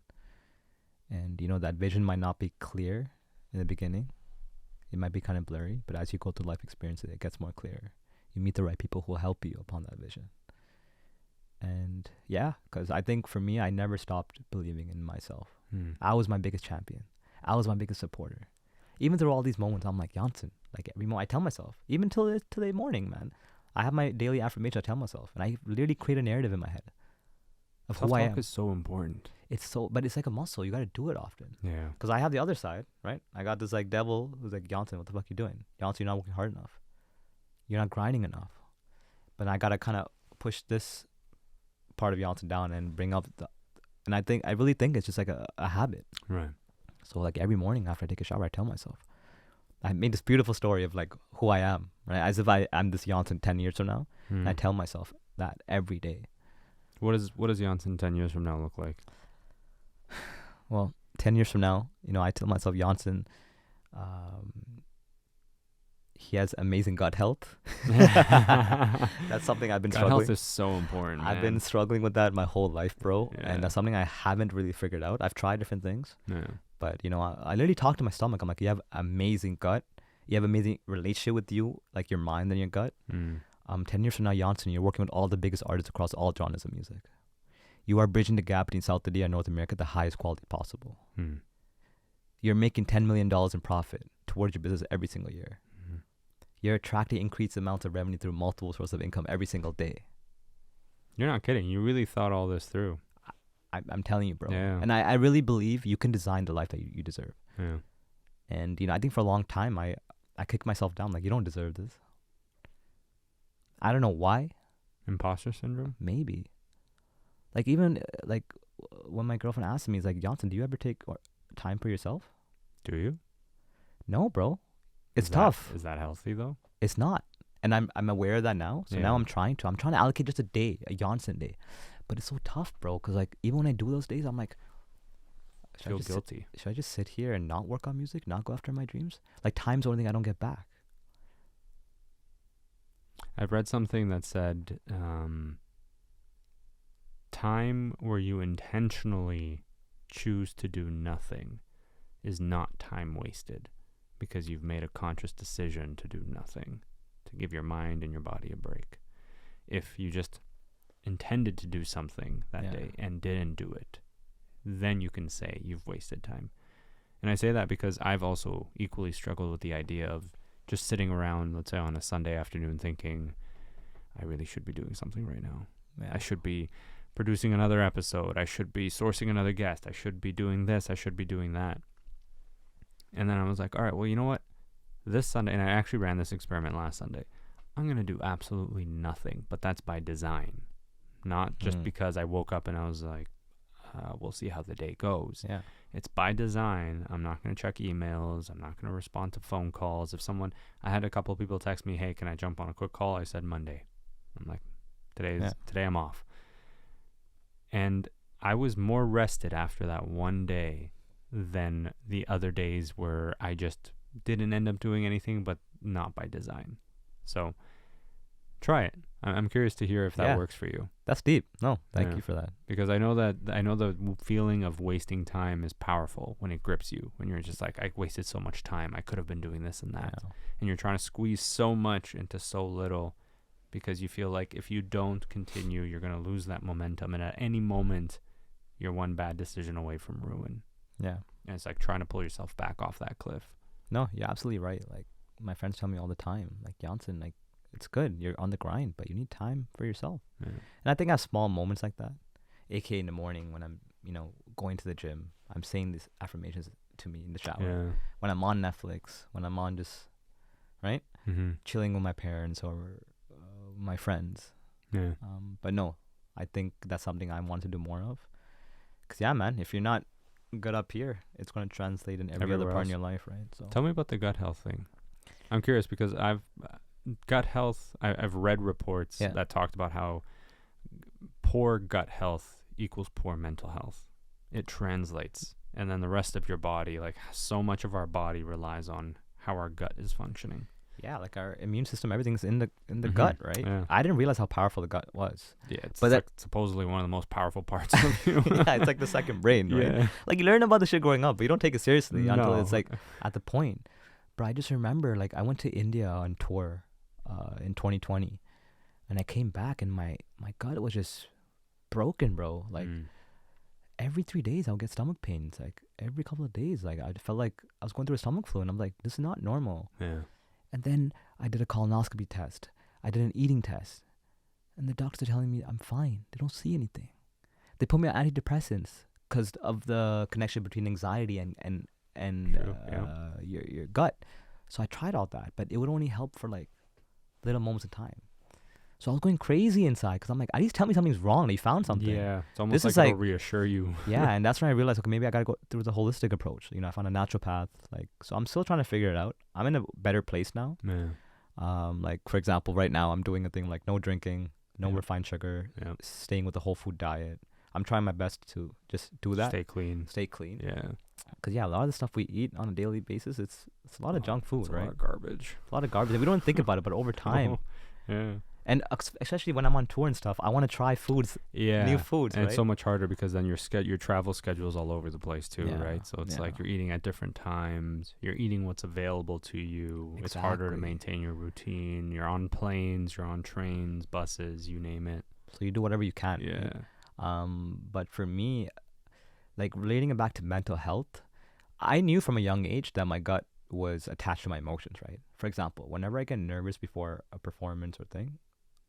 A: And, you know, that vision might not be clear in the beginning. It might be kind of blurry, but as you go through life experiences, it gets more clear. You meet the right people who will help you upon that vision. And yeah, because I think for me, I never stopped believing in myself. I was my biggest champion. I was my biggest supporter. Even through all these moments, I'm like, Yanchan, like every moment I tell myself, even till today morning, man, I have my daily affirmation I tell myself, and I literally create a narrative in my head of who I am.
B: Self-talk is so important.
A: But it's like a muscle. You got to do it often.
B: Yeah.
A: Because I have the other side, right? I got this like devil who's like, Yanchan, what the fuck you doing? Yanchan, you're not working hard enough. You're not grinding enough. But I got to kind of push this part of Yanchan down and bring up and I really think it's just like a habit.
B: Right.
A: So like every morning after I take a shower, I tell myself, I made this beautiful story of like who I am, right? As if I'm this Yanchan 10 years from now. And I tell myself that every day.
B: What does Yanchan 10 years from now look like?
A: Well, 10 years from now, you know, I tell myself Yanchan, he has amazing gut health. That's something I've been struggling.
B: Gut health is so important,
A: I've been struggling with that my whole life, bro.
B: Yeah.
A: And that's something I haven't really figured out. I've tried different things.
B: Yeah.
A: But, you know, I literally talk to my stomach. I'm like, you have amazing gut. You have amazing relationship with you, like your mind and your gut. 10 years from now, Yanchan, you're working with all the biggest artists across all genres of music. You are bridging the gap between South India and North America at the highest quality possible. You're making $10 million in profit towards your business every single year. You're attracting increased amounts of revenue through multiple sources of income every single day.
B: You're not kidding. You really thought all this through.
A: I'm telling you, bro.
B: Yeah.
A: And I really believe you can design the life that you deserve.
B: Yeah.
A: And, you know, I think for a long time, I kicked myself down. Like, you don't deserve this. I don't know why.
B: Imposter syndrome?
A: Maybe. Like, even, like, when my girlfriend asked me, it's like, Yanchan, do you ever take time for yourself?
B: Do you?
A: No, bro. It's tough.
B: Is that healthy, though?
A: It's not. And I'm aware of that now. So now I'm trying to allocate just a day, a Yanchan day. But it's so tough, bro. Because, like, even when I do those days, I'm like,
B: feel guilty.
A: Should I just sit here and not work on music, not go after my dreams? Like, time's the only thing I don't get back.
B: I've read something that said time where you intentionally choose to do nothing is not time wasted, because you've made a conscious decision to do nothing, to give your mind and your body a break. If you just intended to do something that day and didn't do it, then you can say you've wasted time. And I say that because I've also equally struggled with the idea of just sitting around, let's say on a Sunday afternoon, thinking, I really should be doing something right now. I should be producing another episode. I should be sourcing another guest. I should be doing this. I should be doing that. And then I was like, all right, well, you know what? This Sunday, and I actually ran this experiment last Sunday, I'm going to do absolutely nothing, but that's by design. Not just because I woke up and I was like, we'll see how the day goes.
A: Yeah.
B: It's by design. I'm not going to check emails. I'm not going to respond to phone calls. I had a couple of people text me, hey, can I jump on a quick call? I said Monday. I'm like, today I'm off. And I was more rested after that one day than the other days where I just didn't end up doing anything, but not by design. So try it. I'm curious to hear if that works for you.
A: That's deep. No, thank you for that.
B: Because I know the feeling of wasting time is powerful when it grips you, when you're just like, I wasted so much time. I could have been doing this and that. And you're trying to squeeze so much into so little, because you feel like if you don't continue, you're going to lose that momentum. And at any moment, you're one bad decision away from ruin. Yeah. And it's like trying to pull yourself back off that cliff.
A: No, you're absolutely right. Like, my friends tell me all the time, like, Yanchan, like, it's good, you're on the grind, but you need time for yourself. And I think I have small moments like that, aka in the morning when I'm, going to the gym, I'm saying these affirmations to me in the shower. When I'm on Netflix, when I'm on just chilling with my parents or my friends. But no, I think that's something I want to do more of, because man, if you're not good up here, it's going to translate in every other part in your life, right? So
B: tell me about the gut health thing. I'm curious because gut health, I've read reports that talked about how poor gut health equals poor mental health. It translates. And then the rest of your body, like so much of our body relies on how our gut is functioning. Yeah,
A: like our immune system, everything's in the gut, right? Yeah. I didn't realize how powerful the gut was.
B: Yeah, it's like supposedly one of the most powerful parts of you.
A: Yeah, it's like the second brain, right? Yeah. Like you learn about the shit growing up, but you don't take it seriously until it's like at the point. But I just remember, like, I went to India on tour in 2020, and I came back and my gut was just broken, bro. Like every 3 days I'll get stomach pains. Like every couple of days, like I felt like I was going through a stomach flu, and I'm like, this is not normal. Yeah. And then I did a colonoscopy test. I did an eating test, and the doctors are telling me I'm fine. They don't see anything. They put me on antidepressants because of the connection between anxiety and your gut. So I tried all that, but it would only help for like little moments of time. So I was going crazy inside because I'm like, at least tell me something's wrong. You found something.
B: Yeah, it's almost like it'll reassure you.
A: Yeah, and that's when I realized, okay, maybe I gotta go through the holistic approach. I found a naturopath. Like, so I'm still trying to figure it out. I'm in a better place now. Yeah. Like for example, right now I'm doing a thing like no drinking, no refined sugar, staying with the whole food diet. I'm trying my best to just do that.
B: Stay clean.
A: Yeah. Because a lot of the stuff we eat on a daily basis, it's a lot of junk food, right?
B: A lot of garbage.
A: We don't think about it, but over time. Yeah. And especially when I'm on tour and stuff, I want to try foods, new foods,
B: and it's so much harder because then your travel schedule is all over the place too, right? So it's like you're eating at different times. You're eating what's available to you. Exactly. It's harder to maintain your routine. You're on planes, you're on trains, buses, you name it.
A: So you do whatever you can.
B: Yeah.
A: Right? But for me, like relating it back to mental health, I knew from a young age that my gut was attached to my emotions, right? For example, whenever I get nervous before a performance or thing,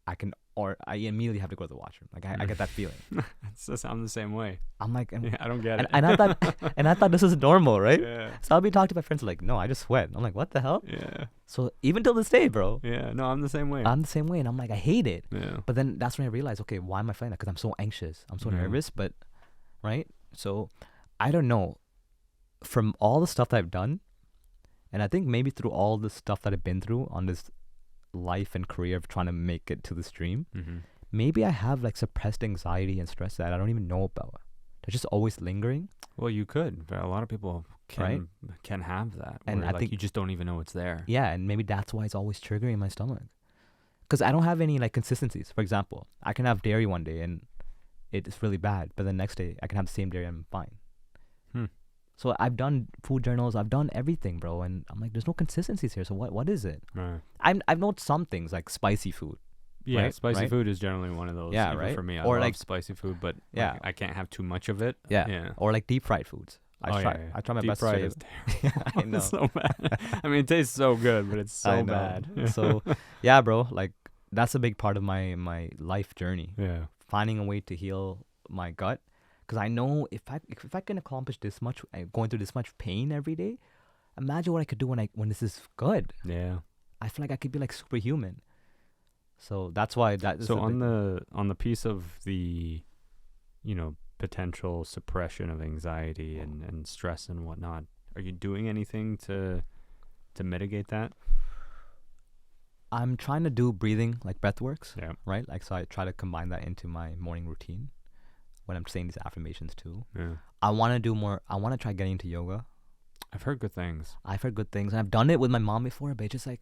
A: I immediately have to go to the washroom. Like I get that feeling.
B: I'm the same way.
A: I'm like,
B: I don't get it.
A: And I thought this was normal, right? Yeah. So I'll be talking to my friends like, no, I just sweat. I'm like, what the hell? Yeah. So even till this day, bro.
B: Yeah. No, I'm the same way.
A: And I'm like, I hate it. Yeah. But then that's when I realized, okay, why am I feeling that? Because I'm so anxious. I'm so nervous. But right. So I don't know. From all the stuff that I've done, and I think maybe through all the stuff that I've been through on this life and career of trying to make it to the stream, maybe I have like suppressed anxiety and stress that I don't even know about. They're just always lingering.
B: Well, you could, but a lot of people can have that, and I think you just don't even know it's there.
A: Yeah, and maybe that's why it's always triggering my stomach, because I don't have any like consistencies. For example, I can have dairy one day and it's really bad, but the next day I can have the same dairy and I'm fine.
B: Hmm.
A: So I've done food journals, I've done everything, bro, and I'm like, there's no consistencies here. So what is it?
B: Right.
A: I've known some things like spicy food.
B: Yeah,
A: Right?
B: spicy
A: Right?
B: food is generally one of those.
A: Yeah,
B: even
A: right?
B: For me, I
A: Or
B: love
A: like-
B: spicy food, but
A: Yeah.
B: like, I can't have too much of it.
A: Yeah.
B: Yeah.
A: Or like deep fried foods.
B: Oh,
A: I try
B: yeah.
A: I try my
B: Deep
A: best to
B: fried
A: stay
B: is
A: I know.
B: It's so bad. I mean, it tastes so good, but it's
A: I
B: so
A: know.
B: bad.
A: So yeah, bro, like that's a big part of my life journey.
B: Yeah.
A: Finding a way to heal my gut, because I know if I can accomplish this much, going through this much pain every day, imagine what I could do when this is good.
B: Yeah.
A: I feel like I could be like superhuman. So that's why that is
B: So
A: a
B: on
A: big-
B: the piece of the, potential suppression of anxiety and stress and whatnot, are you doing anything to mitigate that?
A: I'm trying to do breathing, like breath works,
B: Yeah.
A: right? Like, so I try to combine that into my morning routine when I'm saying these affirmations too.
B: Yeah.
A: I want to do more. I want to try getting into yoga.
B: I've heard good things.
A: I've heard good things, and I've done it with my mom before, but it's just like,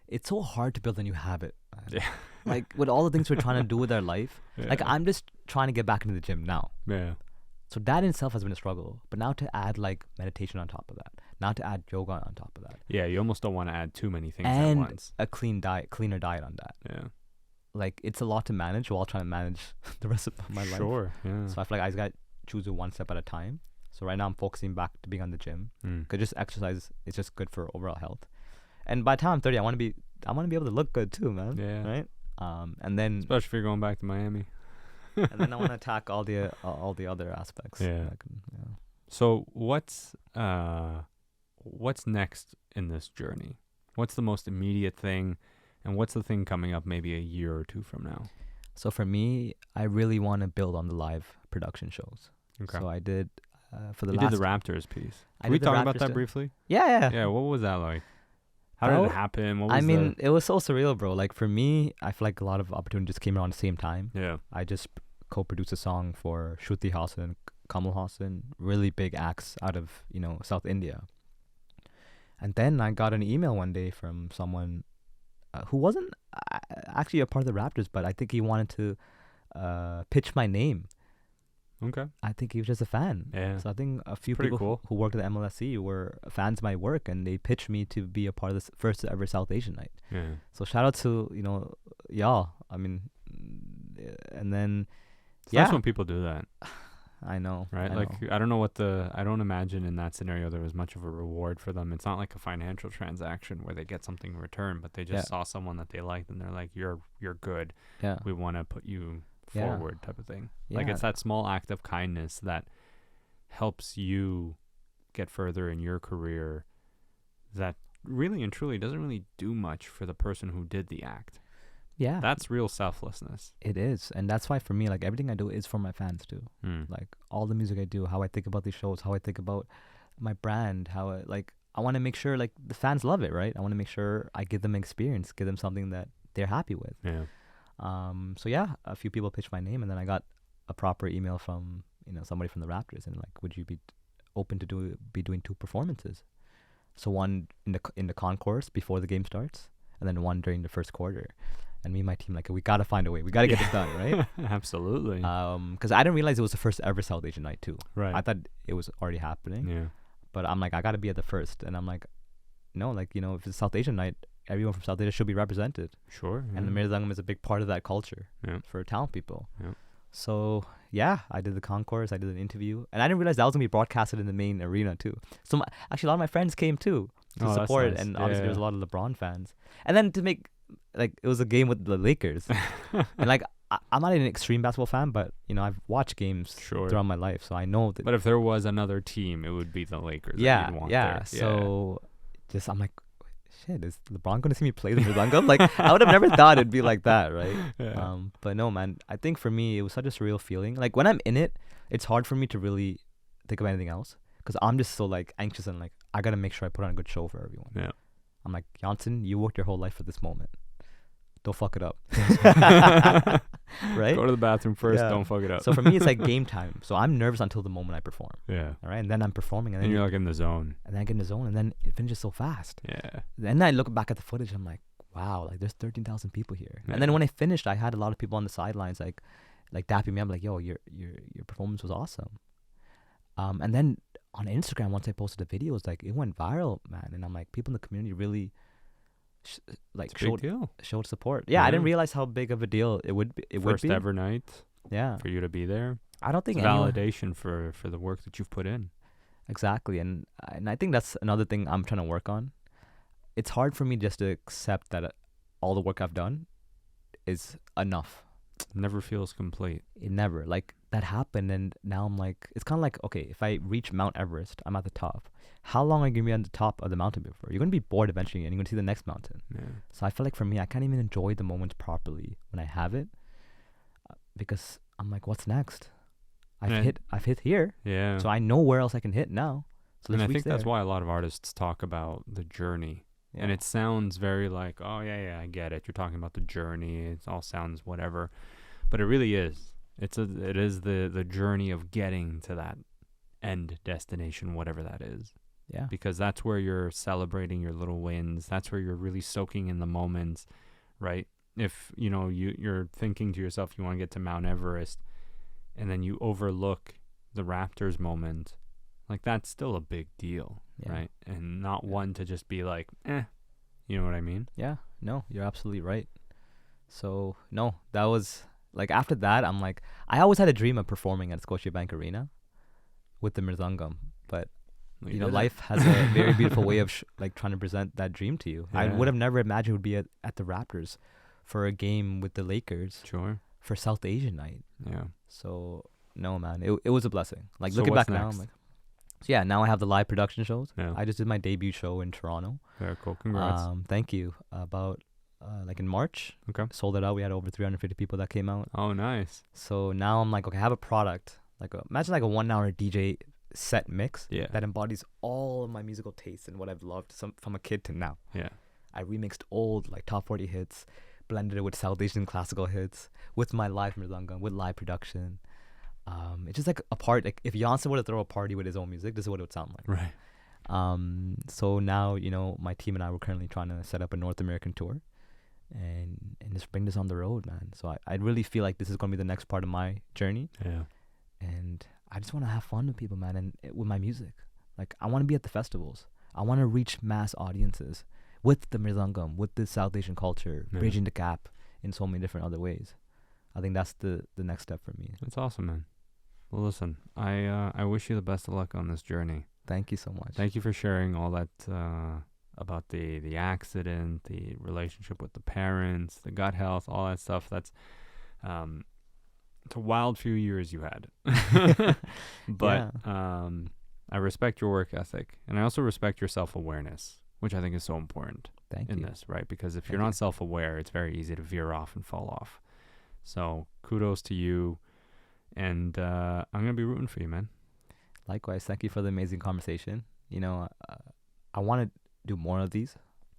A: it's so hard to build a new habit. Man.
B: Yeah.
A: Like with all the things we're trying to do with our life,
B: Yeah.
A: like I'm just trying to get back into the gym now.
B: Yeah.
A: So that in itself has been a struggle. But now to add like meditation on top of that, now to add yoga on top of that,
B: Yeah, you almost don't want to add too many things at
A: and
B: once.
A: a cleaner diet on that.
B: Yeah.
A: Like it's a lot to manage while trying to manage the rest of my life.
B: Sure. Yeah.
A: So I feel like I just got to choose it one step at a time. So right now I'm focusing back to being on the gym.
B: Mm.
A: Cause just exercise is just good for overall health. And by the time I'm 30, I want to be able to look good too, man.
B: Yeah.
A: Right. And then
B: Especially if you're going back to Miami.
A: I want to attack all the other aspects.
B: Yeah.
A: Yeah.
B: So what's next in this journey? What's the most immediate thing, and what's the thing coming up maybe a year or two from now?
A: So for me, I really want to build on the live production shows.
B: Okay.
A: So I did for the
B: You
A: last.
B: did the Raptors piece.
A: I
B: Can we
A: did the
B: talk about
A: Raptors
B: that
A: too.
B: briefly?
A: Yeah.
B: Yeah. What was that like? How did
A: Bro,
B: it happen? What was
A: I mean, it was so surreal, bro. Like for me, I feel like a lot of opportunities came around the same time.
B: Yeah.
A: I just co-produced a song for Shruti Hassan, Kamal Hassan, really big acts out of South India. And then I got an email one day from someone who wasn't actually a part of the Raptors, but I think he wanted to pitch my name.
B: Okay.
A: I think he was just a fan.
B: Yeah.
A: So I think a few
B: Pretty
A: people
B: cool.
A: who worked at the MLSC were fans of my work, and they pitched me to be a part of this first ever South Asian night.
B: Yeah.
A: So shout out to y'all. I mean, and then
B: It's
A: yeah,
B: nice when people do that,
A: I know.
B: right?
A: I
B: Like
A: know.
B: I don't know I don't imagine in that scenario there was much of a reward for them. It's not like a financial transaction where they get something in return, but they just
A: Yeah.
B: saw someone that they liked and they're like, you're good.
A: Yeah.
B: We want to put you
A: Yeah.
B: forward type of thing. Like
A: Yeah.
B: it's that small act of kindness that helps you get further in your career that really and truly doesn't really do much for the person who did the act.
A: Yeah.
B: That's real selflessness.
A: It is, and that's why for me, like everything I do is for my fans too.
B: Mm.
A: Like all the music I do, how I think about these shows, how I think about my brand, how I want to make sure like the fans love it, right? I want to make sure I give them experience, give them something that they're happy with.
B: Yeah.
A: So yeah, a few people pitched my name, and then I got a proper email from somebody from the Raptors, and like, would you be open to doing 2 performances? So one in the concourse before the game starts, and then one during the first quarter. And me and my team, like, we gotta find a way. We gotta get this done, right?
B: Absolutely.
A: Because I didn't realize it was the first ever South Asian night too.
B: Right.
A: I thought it was already happening,
B: Yeah.
A: but I'm like, I gotta be at the first, and I'm like, no, like if it's South Asian night, everyone from South Asia should be represented,
B: Sure. Yeah.
A: and the Mridangam is a big part of that culture
B: Yeah.
A: for talent people.
B: Yeah.
A: So yeah, I did the concourse, I did an interview, and I didn't realize that was gonna be broadcasted in the main arena too. So actually, a lot of my friends came too to
B: Oh, that's
A: support,
B: nice.
A: and obviously
B: Yeah.
A: there was a lot of LeBron fans, and then to make like it was a game with the Lakers, and like I'm not an extreme basketball fan, but I've watched games
B: Sure.
A: throughout my life, so I know that.
B: But if there was another team, it would be the Lakers.
A: Yeah,
B: that you'd want
A: yeah.
B: there.
A: So just I'm like, shit, is LeBron gonna see me play the Mridangam? Like I would have never thought it'd be like that, right?
B: Yeah.
A: But no, man. I think for me, it was such a surreal feeling. Like when I'm in it, it's hard for me to really think of anything else because I'm just so like anxious and like I gotta make sure I put on a good show for everyone.
B: Yeah.
A: I'm like, Yanchan, you worked your whole life for this moment. Don't fuck it up. Right?
B: Go to the bathroom first.
A: Yeah.
B: Don't fuck it up.
A: So for me, it's like game time. So I'm nervous until the moment I perform.
B: yeah.
A: All right, and then I'm performing, and
B: And
A: then
B: you're like in the zone.
A: and then I get in the zone, and then it finishes so fast.
B: Yeah.
A: Then I look back at the footage, I'm like, wow, like there's 13,000 people here.
B: Yeah.
A: And then when I finished, I had a lot of people on the sidelines, like like dapping me up, like, yo, your performance was awesome. And then on Instagram, once I posted the videos, like, it went viral, man. And I'm like, people in the community really showed support. Yeah, I didn't realize how big of a deal it would be.
B: First ever night.
A: Yeah.
B: For you to be there.
A: I don't think
B: it's validation for the work that you've put in.
A: Exactly. And I think that's another thing I'm trying to work on. It's hard for me just to accept that all the work I've done is enough.
B: It never feels complete.
A: It never. Like, that happened, and now I'm like, it's kind of like, okay, if I reach Mount Everest, I'm at the top. How long are you going to be on the top of the mountain before? You're going to be bored eventually, and you're going to see the next mountain.
B: Yeah.
A: So I feel like for me, I can't even enjoy the moments properly when I have it, because I'm like, what's next? I've hit here.
B: Yeah.
A: So I know where else I can hit now. So
B: and I think that's why a lot of artists talk about the journey. Yeah. And it sounds very like, oh, yeah, I get it. You're talking about the journey. It all sounds whatever. But it really is. It is the journey of getting to that end destination, whatever that is.
A: Yeah.
B: Because that's where you're celebrating your little wins. That's where you're really soaking in the moments, right? If, you're thinking to yourself, you want to get to Mount Everest, and then you overlook the Raptors moment, like, that's still a big deal, right? And not one to just be like, you know what I mean?
A: Yeah, no, you're absolutely right. So, no, that was, like, after that, I'm like, I always had a dream of performing at Scotiabank Arena with the Mridangam, but, life has a very beautiful way of, trying to present that dream to you. Yeah. I would have never imagined it would be at the Raptors for a game with the Lakers.
B: Sure.
A: For South Asian night.
B: Yeah.
A: So, no, man, it was a blessing. Like,
B: so
A: looking back
B: next?
A: now, I'm like, so yeah, now I have the live production shows.
B: Yeah.
A: I just did my debut show in Toronto.
B: Very cool. Congrats.
A: Thank you. About in March.
B: Okay.
A: Sold it out. We had over 350 people that came out.
B: Oh, nice.
A: So now I'm like, okay, I have a product. Imagine like a 1 hour DJ set mix.
B: Yeah.
A: That embodies all of my musical tastes and what I've loved from a kid to now.
B: Yeah.
A: I remixed old top 40 hits, blended it with South Asian classical hits, with my live Mridangam, with live production. It's just like a part. Like, if Yanchan were to throw a party with his own music, this is what it would sound like.
B: Right.
A: So now, my team and I were currently trying to set up a North American tour, and just bring this on the road, man. So I really feel like this is gonna be the next part of my journey.
B: Yeah.
A: And I just want to have fun with people, man, and with my music. Like, I want to be at the festivals. I want to reach mass audiences with the Mridangam, with the South Asian culture, bridging the gap in so many different other ways. I think that's the next step for me.
B: That's awesome, man. Well, listen, I wish you the best of luck on this journey.
A: Thank you so much.
B: Thank you for sharing all that about the accident, the relationship with the parents, the gut health, all that stuff. That's it's a wild few years you had. But I respect your work ethic, and I also respect your self-awareness, which I think is so important in this, right? Because if you're not self-aware, it's very easy to veer off and fall off. So kudos to you, and I'm going to be rooting for you, man.
A: Likewise. Thank you for the amazing conversation. I want to do more of these.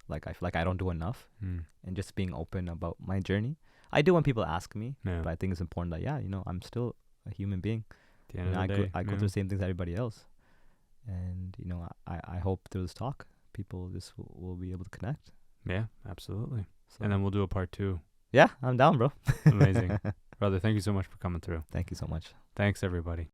A: Like, I feel like I don't do enough, and just being open about my journey. I do when people ask me, but I think it's important that, I'm still a human being.
B: At the end of the day,
A: I go through the same things as everybody else. And, I hope through this talk, people just will be able to connect.
B: Yeah, absolutely. So. And then we'll do a part 2.
A: Yeah, I'm down, bro.
B: Amazing. Brother, thank you so much for coming through.
A: Thank you so much.
B: Thanks, everybody.